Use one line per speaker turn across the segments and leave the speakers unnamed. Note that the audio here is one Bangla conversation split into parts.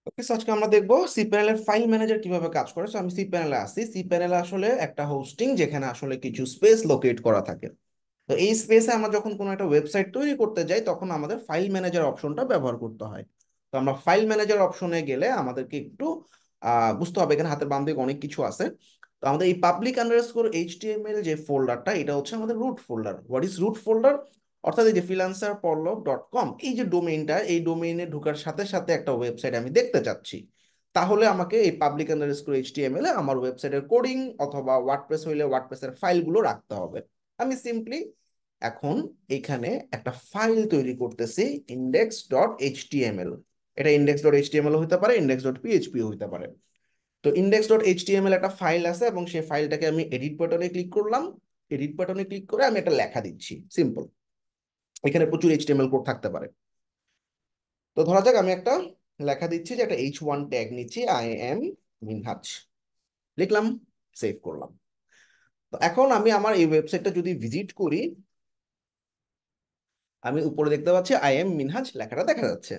ওকে, আজকে আমরা দেখবো সিপ্যানেল এর ফাইল ম্যানেজার কিভাবে কাজ করে। সো আমি সিপ্যানেলে আসি। সিপ্যানেল আসলে একটা হোস্টিং যেখানে আসলে কিছু স্পেস লোকেট করা থাকে। তো এই স্পেসে আমরা যখন কোনো একটা ওয়েবসাইট তৈরি করতে যাই তখন আমাদের ফাইল ম্যানেজার অপশনটা ব্যবহার করতে হয়। তো আমরা ফাইল ম্যানেজার অপশনে গেলে আমাদেরকে একটু বুঝতে হবে এখানে হাতের বাম দিকে অনেক কিছু আছে। তো আমাদের এই পাবলিক আন্ডারস্কোর এইচটিএমএল যে ফোল্ডারটা, এটা হচ্ছে আমাদের root folder. What is root folder? অর্থাৎ এই যে freelancerporlog.com, এই যে ডোমেইনটা, এই ডোমেইনে ঢোকার সাথে সাথে একটা ওয়েবসাইট আমি দেখতে চাচ্ছি, তাহলে আমাকে এই পাবলিক আন্ডারস্কোর এইচটিএমএল এ আমার ওয়েবসাইটের কোডিং অথবা ওয়ার্ডপ্রেস হইলে ওয়ার্ডপ্রেসের ফাইলগুলো রাখতে হবে। আমি সিম্পলি এখন এখানে একটা ফাইল তৈরি করতেছি, index.html। এটা index.html হতে পারে, index.php হতে পারে। তো index.html একটা ফাইল আছে এবং সেই ফাইলটাকে আমি এডিট বাটনে ক্লিক করলাম। এডিট বাটনে ক্লিক করে আমি একটা লেখা দিচ্ছি, সিম্পল। এখানে প্রচুর এইচটিএমএল কোড থাকতে পারে। তো ধরা যাক আমি একটা লেখা দিচ্ছি যে একটা H1 ট্যাগ নিচ্ছি, আই এম মিনহাজ, লিখলাম, সেভ করলাম। তো এখন আমি আমার এই ওয়েবসাইটটা যদি ভিজিট করি, আমি উপরে দেখতে পাচ্ছি আই এম মিনহাজ লেখাটা দেখা যাচ্ছে,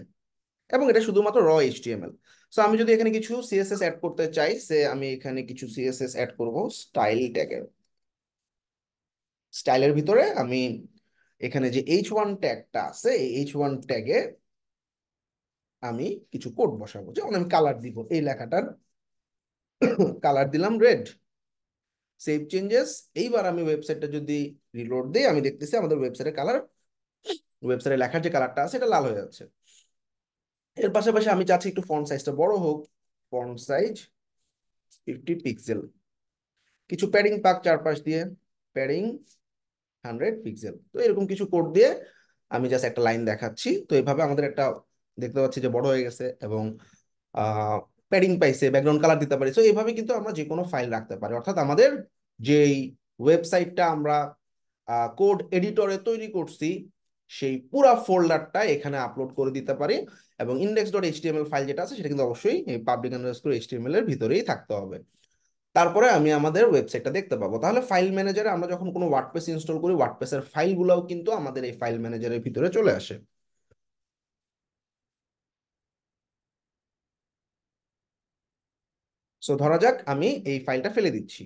এবং এটা শুধুমাত্র এইচটিএমএল। সো আমি যদি এখানে কিছু সিএসএস অ্যাড করতে চাই, সে আমি এখানে কিছু সিএসএস অ্যাড করব স্টাইল ট্যাগের। স্টাইলের ভিতরে আমি এখানে যে H1 ট্যাগটা আছে, এই H1 ট্যাগে আমি কিছু কোড বসাবো, যেমন আমি কালার দিব এই লেখাটার, কালার দিলাম রেড, সেভ চেঞ্জেস। এইবার আমি ওয়েবসাইটটা যদি রিলোড দিই, আমি দেখতেছি আমাদের ওয়েবসাইটের কালার, ওয়েবসাইটে লেখার যে কালারটা আছে এটা লাল হয়ে যাচ্ছে। এর পাশাপাশি আমি চাচ্ছি একটু ফন্ট সাইজটা বড় হোক, ফন্ট সাইজ 50 পিক্সেল। কিছু প্যাডিং পাক চারপাশ দিয়ে, প্যাডিং 100 পিক্সেল। তো এরকম কিছু কোড দিয়ে আমি জাস্ট একটা লাইন দেখাচ্ছি। তো এইভাবে আমাদের একটা দেখতে পাচ্ছি যে বড় হয়ে গেছে এবং প্যাডিং পাইছে, ব্যাকগ্রাউন্ড কালার দিতে পারি। তো এইভাবে কিন্তু আমরা যে কোনো ফাইল রাখতে পারি, অর্থাৎ আমাদের যেই ওয়েবসাইটটা আমরা কোড এডিটরে তৈরি করছি সেই পুরা ফোল্ডারটা এখানে আপলোড করে দিতে পারি। এবং index.html ফাইল যেটা আছে সেটা কিন্তু অবশ্যই এই পাবলিক আন্ডারস্কোর এইচটিএমএল এর ভিতরেই থাকতে হবে। তারপরে আমি আমাদের ওয়েবসাইটটা দেখতে পাবো। তাহলে ফাইল ম্যানেজারে আমরা যখন কোনো ওয়ার্ডপ্রেস ইনস্টল করি, ওয়ার্ডপ্রেসের ফাইলগুলোও কিন্তু আমাদের এই ফাইল ম্যানেজারের ভিতরে চলে আসে। সো ধরা যাক আমি এই ফাইলটা ফেলে দিচ্ছি।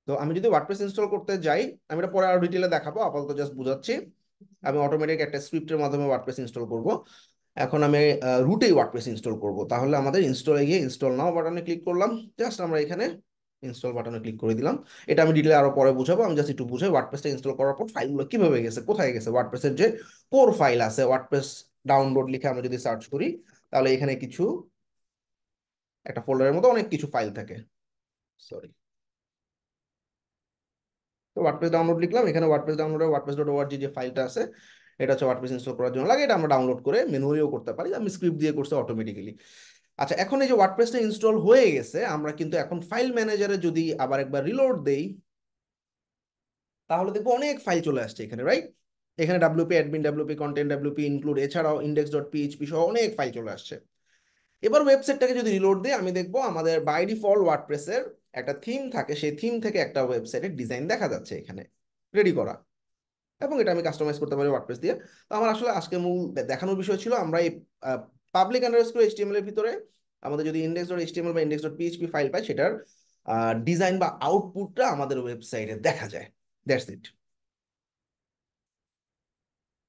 তো আমি যদি ওয়ার্ডপ্রেস ইনস্টল করতে যাই, আমি এটা পরে আরো ডিটেলে দেখাবো, আপাতত জাস্ট বুঝাচ্ছি। আমি অটোমেটিক একটা স্ক্রিপ্টের মাধ্যমে ওয়ার্ডপ্রেস ইনস্টল করব। এখন আমি রুটেই ওয়ার্ডপ্রেস ইনস্টল করব। তাহলে আমাদের ইনস্টলে গিয়ে ইনস্টল নাও বাটনে ক্লিক করলাম, জাস্ট আমরা এখানে ইনস্টল বাটনে ক্লিক করে দিলাম। এটা আমি ডিটেলে আরো পরে বুঝাবো, আমি জাস্ট একটু বুঝাই ওয়ার্ডপ্রেসটা ইনস্টল করার পর ফাইলগুলো কিভাবে গেছে, কোথায় গেছে। ওয়ার্ডপ্রেসের যে কোর ফাইল আছে, ওয়ার্ডপ্রেস ডাউনলোড লিখে আমরা যদি সার্চ করি, তাহলে এখানে কিছু একটা ফোল্ডারের মতো অনেক কিছু ফাইল থাকে। সরি। তো ওয়ার্ডপ্রেস ডাউনলোড লিখলাম, এখানে ওয়ার্ডপ্রেস ডাউনলোডে wordpress.org যে ফাইলটা আছে, এটা হচ্ছে ওয়ার্ডপ্রেস ইনস্টল করার জন্য লাগে। এটা আমরা ডাউনলোড করে ম্যানুয়ালিও করতে পারি, আমি স্ক্রিপ্ট দিয়ে করছি অটোমেটিক্যালি। আচ্ছা, এখন এই যে ওয়ার্ডপ্রেসটা ইনস্টল হয়ে গেছে, আমরা কিন্তু এখন ফাইল ম্যানেজারে যদি আবার একবার রিলোড দেই, তাহলে দেখবো অনেক ফাইল চলে আসছে এখানে, রাইট? এখানে WP admin, WP content, WP include, এছাড়াও index.php সহ অনেক ফাইল চলে আসছে। এবার ওয়েবসাইটটাকে যদি রিলোড দিই, আমি দেখবো আমাদের বাই ডিফল্ট ওয়ার্ডপ্রেসের একটা থিম থাকে, সেই থিম থেকে একটা ওয়েবসাইটের ডিজাইন দেখা যাচ্ছে এখানে রেডি করা, এবং এটা আমি কাস্টমাইজ করতে পারি ওয়ার্ডপ্রেস দিয়ে। তো আমার আসলে আজকে মূল দেখানোর বিষয় ছিল আমরা এই পাবলিক আন্ডারস্কোর এইচটিএমএল এর ভিতরে আমাদের যদি index.html বা index.php ফাইল পাই, সেটার ডিজাইন বা আউটপুটটা আমাদের ওয়েবসাইটে দেখা যায়। That's it.